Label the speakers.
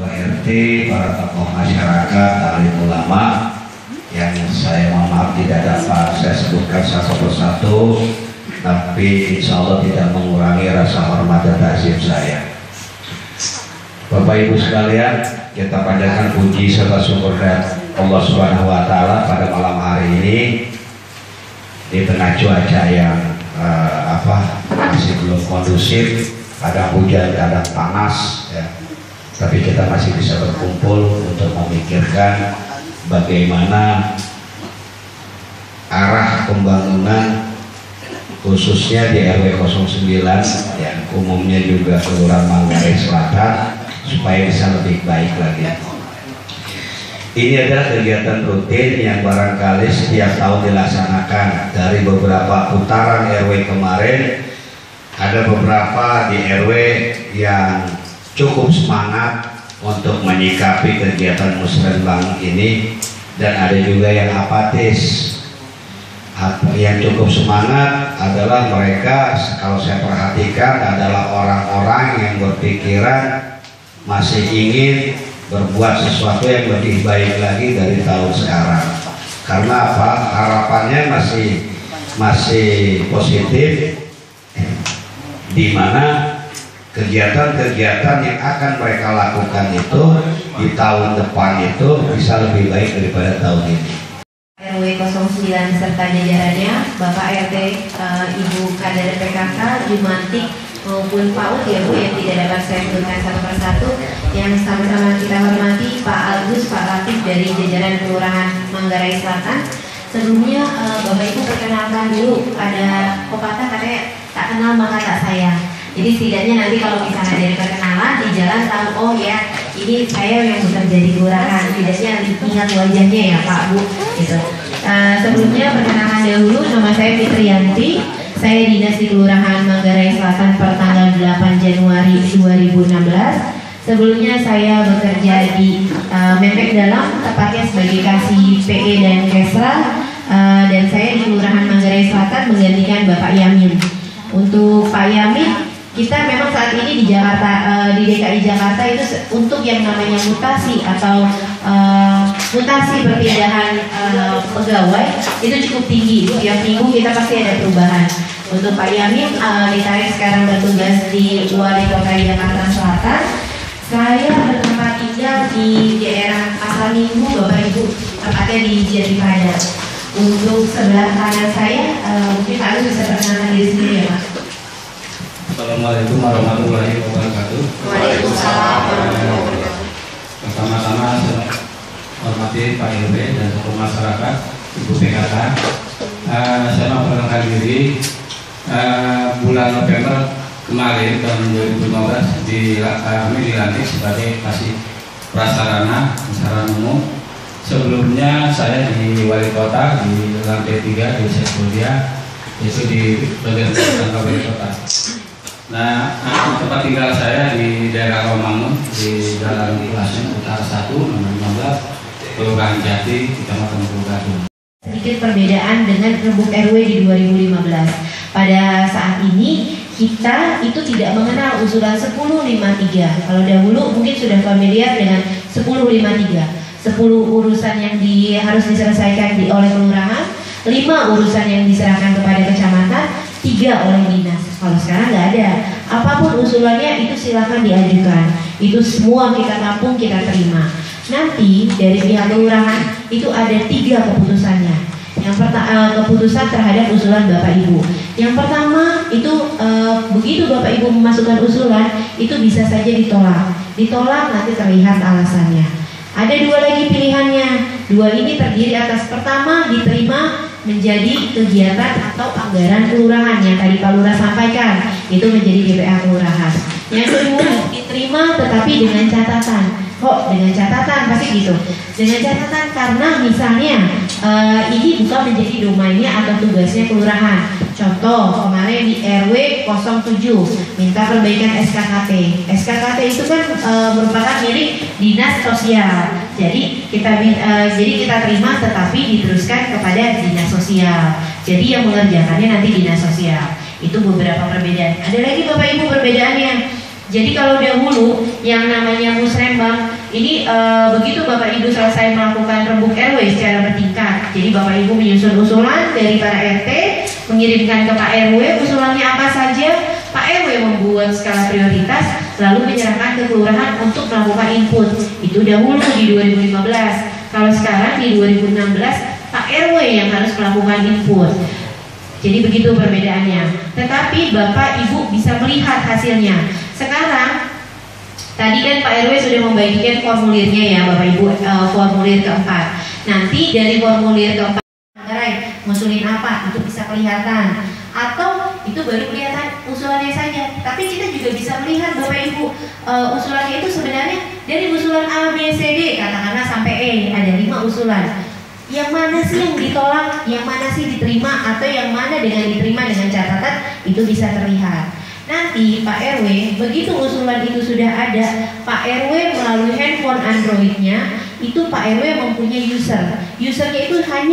Speaker 1: Ketua RT, para tokoh masyarakat, alim ulama yang saya mohon maaf tidak dapat saya sebutkan satu persatu, tapi insya Allah tidak mengurangi rasa hormat dan ta'zim saya. Bapak Ibu sekalian, kita panjatkan puji serta syukur Allah Subhanahu wa Ta'ala pada malam hari ini di tengah cuaca yang masih belum kondusif, kadang hujan, kadang panas, ya. Tapi kita masih bisa berkumpul untuk memikirkan bagaimana arah pembangunan khususnya di RW 09 yang umumnya juga Kelurahan Manggarai Selatan supaya bisa lebih baik lagi. Ini adalah kegiatan rutin yang barangkali setiap tahun dilaksanakan. Dari beberapa putaran RW kemarin, ada beberapa di RW yang cukup semangat untuk menyikapi kegiatan musrenbang ini, dan ada juga yang apatis. Yang cukup semangat adalah mereka, kalau saya perhatikan, adalah orang-orang yang berpikiran masih ingin berbuat sesuatu yang lebih baik lagi dari tahun sekarang. Karena apa? Harapannya masih positif, di mana kegiatan-kegiatan yang akan mereka lakukan itu di tahun depan itu bisa lebih baik daripada tahun ini.
Speaker 2: RW 09 serta jajarannya, Bapak RT, Ibu Kader PKK, Jumantik maupun Pak Ud ya Bu, yang tidak dapat saya sebutkan satu persatu, yang sama-sama kita hormati Pak Agus, Pak Latif dari jajaran Kelurahan Manggarai Selatan. Sebelumnya Bapak Ibu perkenalkan dulu, ada pepatah katanya tak kenal maka tak sayang. Jadi setidaknya nanti kalau misalnya dari perkenalan di jalan tahu, oh ya ini saya yang bekerja di kelurahan, setidaknya ingat wajahnya ya Pak Bu gitu. Sebelumnya perkenalan dahulu, nama saya Fitriyanti, saya dinas di Kelurahan Manggarai Selatan per tanggal 8 Januari 2016. Sebelumnya saya bekerja di Mempek Dalam, tepatnya sebagai kasih PE dan Kesra, dan saya di Kelurahan Manggarai Selatan menggantikan Bapak Yamin. Untuk Pak Yamin, kita memang saat ini di Jakarta, di DKI Jakarta itu untuk yang namanya mutasi atau mutasi perpindahan pegawai itu cukup tinggi. Tiap minggu kita pasti ada perubahan. Untuk Pak Yamin ditarik sekarang bertugas di Wali Kota Jakarta Selatan. Saya bertempat tinggal di daerah Pasar Minggu, Bapak Ibu, tepatnya di Jatipadang. Untuk sebelah kanan saya, mungkin Pak Agus bisa perkenalkan diri sendiri ya Pak.
Speaker 3: Assalamualaikum warahmatullahi wabarakatuh.
Speaker 2: Waalaikumsalam.
Speaker 3: Pertama-tama saya hormati Pak RW dan seluruh masyarakat, Ibu PKK. Saya memperkenalkan diri. Bulan November kemarin tahun 2015 kami dilantik sebagai kasih prasarana umum. Sebelumnya saya di Wali Kota di lantai 3 di Sekolah, itu di bagian Wali Kota. Nah, tempat tinggal saya di daerah Romangun di Jalan Kelasnya Utara 1 nomor 15 Kelurahan Jati, Kecamatan Purwokerto.
Speaker 2: Sedikit perbedaan dengan rembuk RW di 2015. Pada saat ini kita itu tidak mengenal usulan 1053. Kalau dahulu mungkin sudah familiar dengan 1053. 10 urusan yang harus diselesaikan oleh kelurahan, 5 urusan yang diserahkan kepada kecamatan, 3 oleh dinas. Kalau sekarang nggak ada. Apapun usulannya itu silakan diajukan. Itu semua kita tampung, kita terima. Nanti dari pihak kelurahan itu ada 3 keputusannya. Yang pertama keputusan terhadap usulan Bapak Ibu. Yang pertama itu begitu Bapak Ibu memasukkan usulan itu bisa saja ditolak. Ditolak nanti terlihat alasannya. Ada 2 lagi pilihannya. 2 ini terdiri atas pertama diterima menjadi kegiatan atau anggaran kelurahan yang tadi Pak Lurah sampaikan, itu menjadi DPA kelurahan. Yang kedua diterima tetapi dengan catatan. Kok dengan catatan? Pasti gitu. Dengan catatan karena misalnya ini bukan menjadi domainnya atau tugasnya kelurahan. Contoh kemarin di RW 07 minta perbaikan SKKT. SKKT itu kan merupakan milik dinas sosial. Jadi kita terima tetapi diteruskan kepada dinas sosial. Jadi yang mengerjakannya nanti dinas sosial. Itu beberapa perbedaan. Ada lagi Bapak Ibu perbedaannya. Jadi kalau dahulu yang namanya musrembang ini begitu Bapak Ibu selesai melakukan rembuk RW secara bertingkat. Jadi Bapak Ibu menyusun usulan dari para RT, mengirimkan ke Pak RW usulannya apa saja. Pak RW membuat skala prioritas, lalu menyerahkan ke kelurahan untuk melakukan input. Itu dahulu di 2015. Kalau sekarang di 2016, Pak RW yang harus melakukan input. Jadi begitu perbedaannya. Tetapi Bapak Ibu bisa melihat hasilnya. Sekarang tadi kan Pak RW sudah membagikan formulirnya ya Bapak Ibu, formulir keempat. Nanti dari formulir keempat ngusulin apa itu bisa kelihatan, atau itu baru kelihatan usulannya saja. Tapi kita juga bisa melihat Bapak Ibu, usulannya itu sebenarnya dari usulan A, B, C, D katakanlah sampai E, ada 5 usulan. Yang mana sih yang ditolak, yang mana sih diterima, atau yang mana dengan diterima dengan catatan, itu bisa terlihat. Nanti Pak RW, begitu usulan itu sudah ada, Pak RW melalui handphone Androidnya, itu Pak RW mempunyai usernya itu hanya